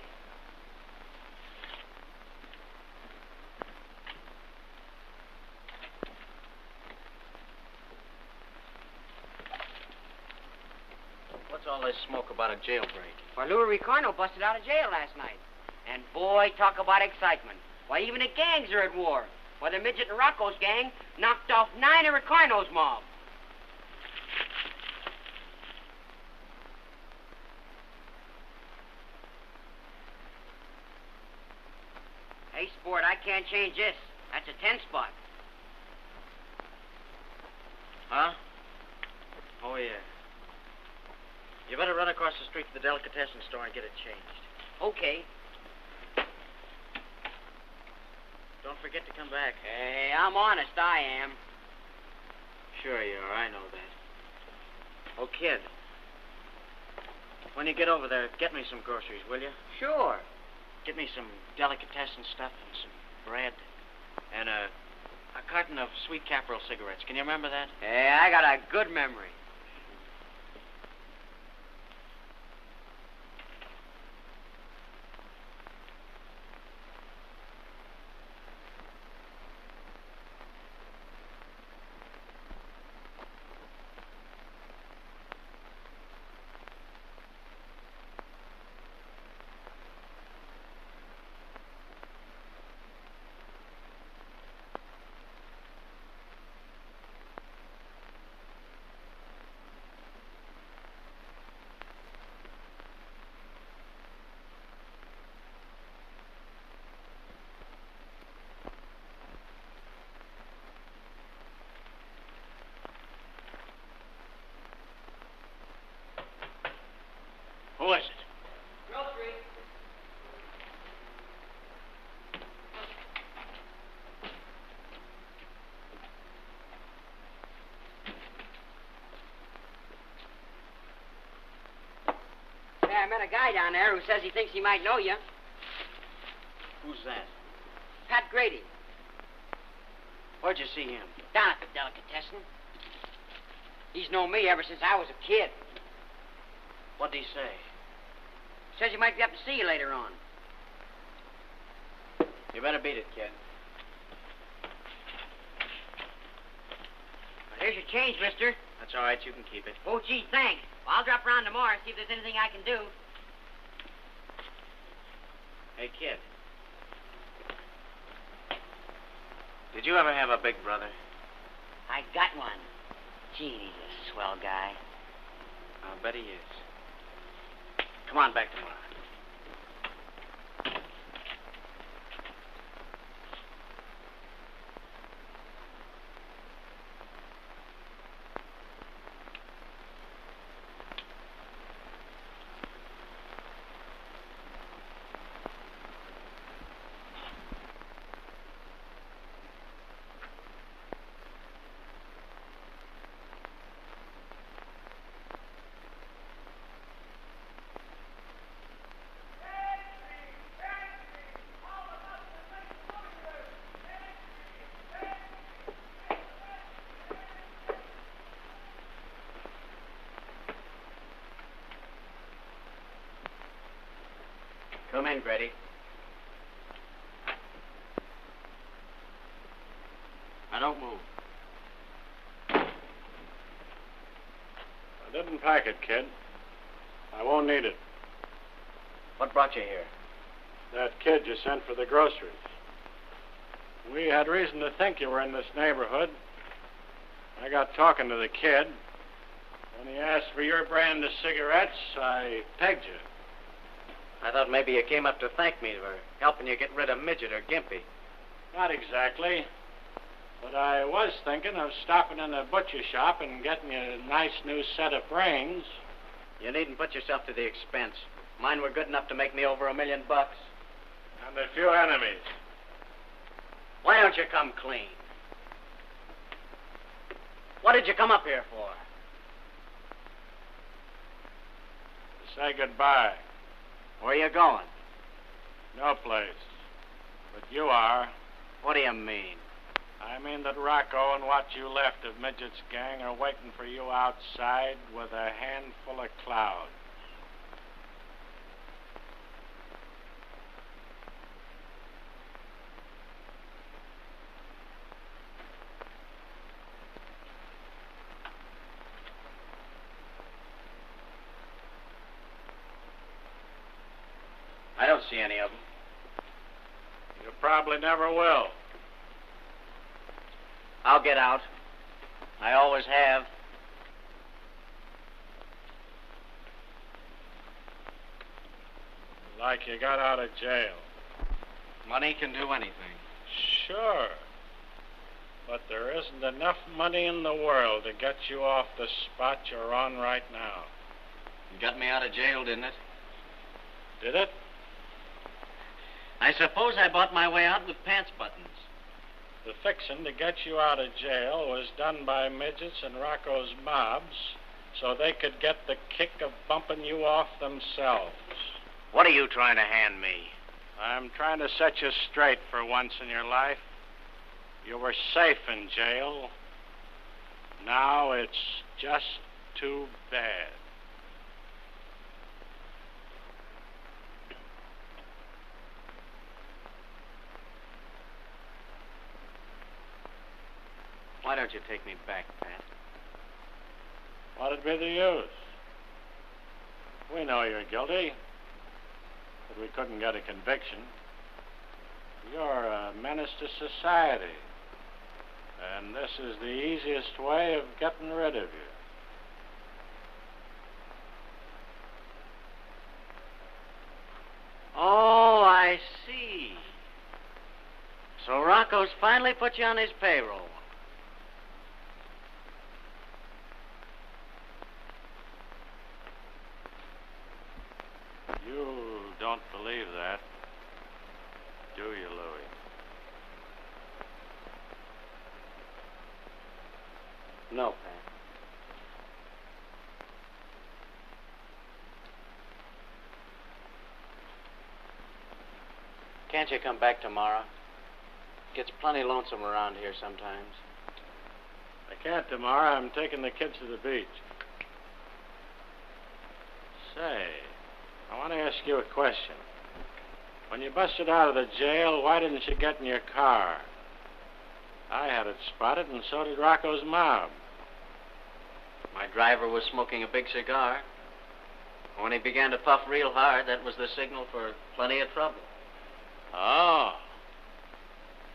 What's all this smoke about a jailbreak? Well, Louis Ricardo busted out of jail last night. And boy, talk about excitement. Why, even the gangs are at war. Why, the Midget and Rocco's gang knocked off 9 of Ricardo's mob. Hey, sport, I can't change this. That's a 10 spot. Huh? Oh, yeah. You better run across the street to the delicatessen store and get it changed. Okay. Don't forget to come back. Hey, I'm honest, I am. Sure you are, I know that. Oh, kid. When you get over there, get me some groceries, will you? Sure. Get me some delicatessen stuff and some bread. And a carton of sweet Caporal cigarettes. Can you remember that? Hey, I got a good memory. met a guy down there who says he thinks he might know you. Who's that? Pat Grady. Where'd you see him? Down at the delicatessen. He's known me ever since I was a kid. What'd he say? Says he might be up to see you later on. You better beat it, kid. Well, here's your change, mister. That's all right. You can keep it. Oh, gee, thanks. Well, I'll drop around tomorrow and see if there's anything I can do. Hey, kid. Did you ever have a big brother? I got one. Gee, he's a swell guy. I'll bet he is. Come on back tomorrow. Come in, Grady. Now, don't move. I didn't pack it, kid. I won't need it. What brought you here? That kid you sent for the groceries. We had reason to think you were in this neighborhood. I got talking to the kid. When he asked for your brand of cigarettes, I pegged you. I thought maybe you came up to thank me for helping you get rid of Midget or Gimpy. Not exactly. But I was thinking of stopping in a butcher shop and getting you a nice new set of brains. You needn't put yourself to the expense. Mine were good enough to make me over $1 million. And a few enemies. Why don't you come clean? What did you come up here for? To say goodbye. Where are you going? No place. But you are. What do you mean? I mean that Rocco and what you left of Midget's gang are waiting for you outside with a handful of cloud. I don't see any of them. You probably never will. I'll get out. I always have. Like you got out of jail. Money can do anything. Sure. But there isn't enough money in the world to get you off the spot you're on right now. You got me out of jail, didn't it? Did it? I suppose I bought my way out with pants buttons. The fixin' to get you out of jail was done by Midgets and Rocco's mobs so they could get the kick of bumping you off themselves. What are you trying to hand me? I'm trying to set you straight for once in your life. You were safe in jail. Now it's just too bad. Why don't you take me back, Pat? What'd be the use? We know you're guilty, but we couldn't get a conviction. You're a menace to society, and this is the easiest way of getting rid of you. Oh, I see. So Rocco's finally put you on his payroll. You don't believe that, do you, Louis? No, Pat. Can't you come back tomorrow? Gets plenty lonesome around here sometimes. I can't tomorrow. I'm taking the kids to the beach. Say, I want to ask you a question. When you busted out of the jail, why didn't you get in your car? I had it spotted, and so did Rocco's mob. My driver was smoking a big cigar. When he began to puff real hard, that was the signal for plenty of trouble. Oh.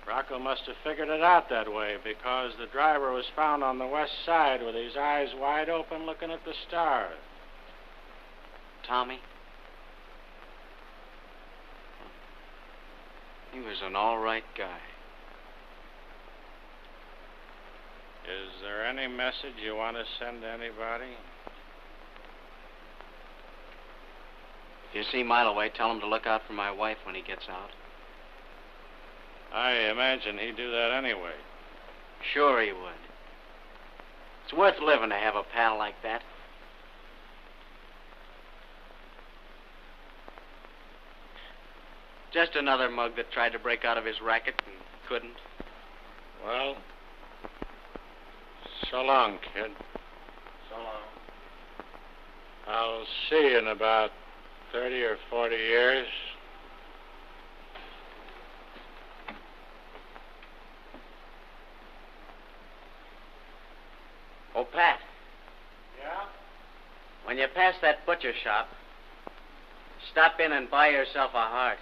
Rocco must have figured it out that way, because the driver was found on the west side with his eyes wide open looking at the stars. Tommy? He was an all right guy. Is there any message you want to send to anybody? If you see Mile away, tell him to look out for my wife when he gets out. I imagine he'd do that anyway. Sure he would. It's worth living to have a pal like that. Just another mug that tried to break out of his racket and couldn't. Well, so long, kid. So long. I'll see you in about 30 or 40 years. Oh, Pat. Yeah? When you pass that butcher shop, stop in and buy yourself a heart.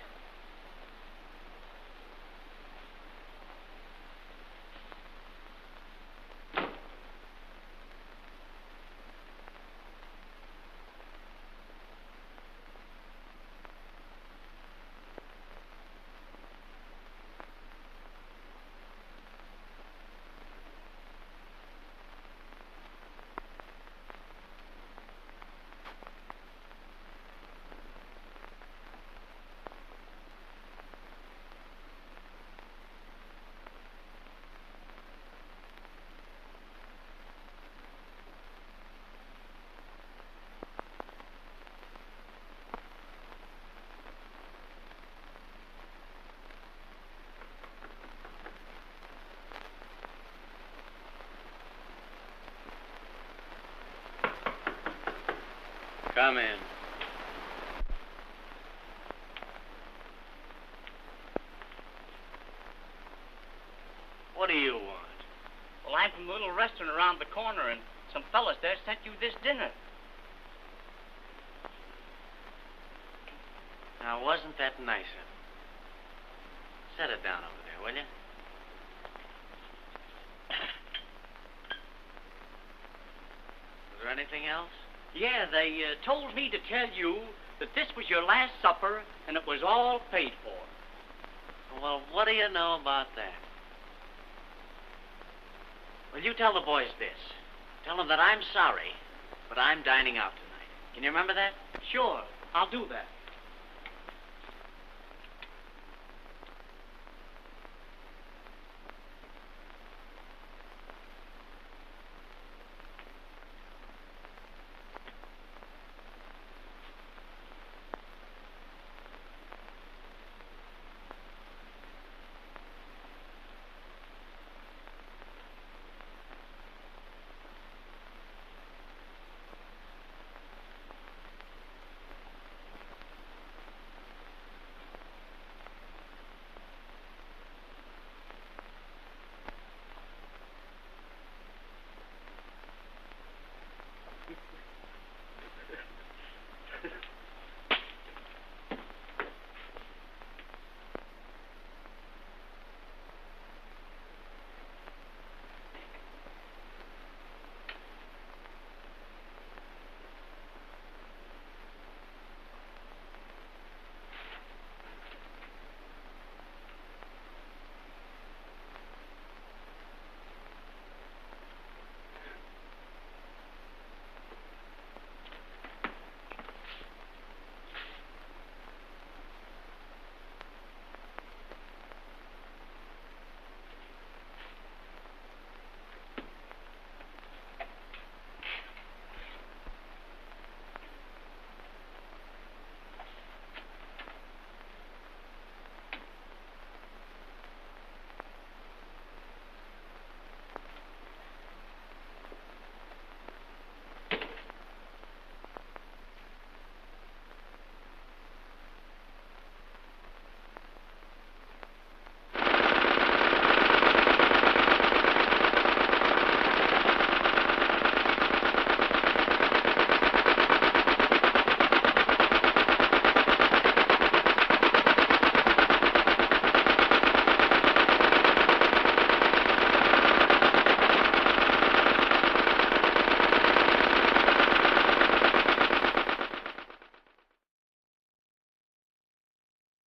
Come in. What do you want? Well, I'm from the little restaurant around the corner, and some fellas there sent you this dinner. Now, wasn't that nice of him? Set it down over there, will you? Was there anything else? Yeah, they told me to tell you that this was your last supper, and it was all paid for. Well, what do you know about that? Well, you tell the boys this. Tell them that I'm sorry, but I'm dining out tonight. Can you remember that? Sure, I'll do that.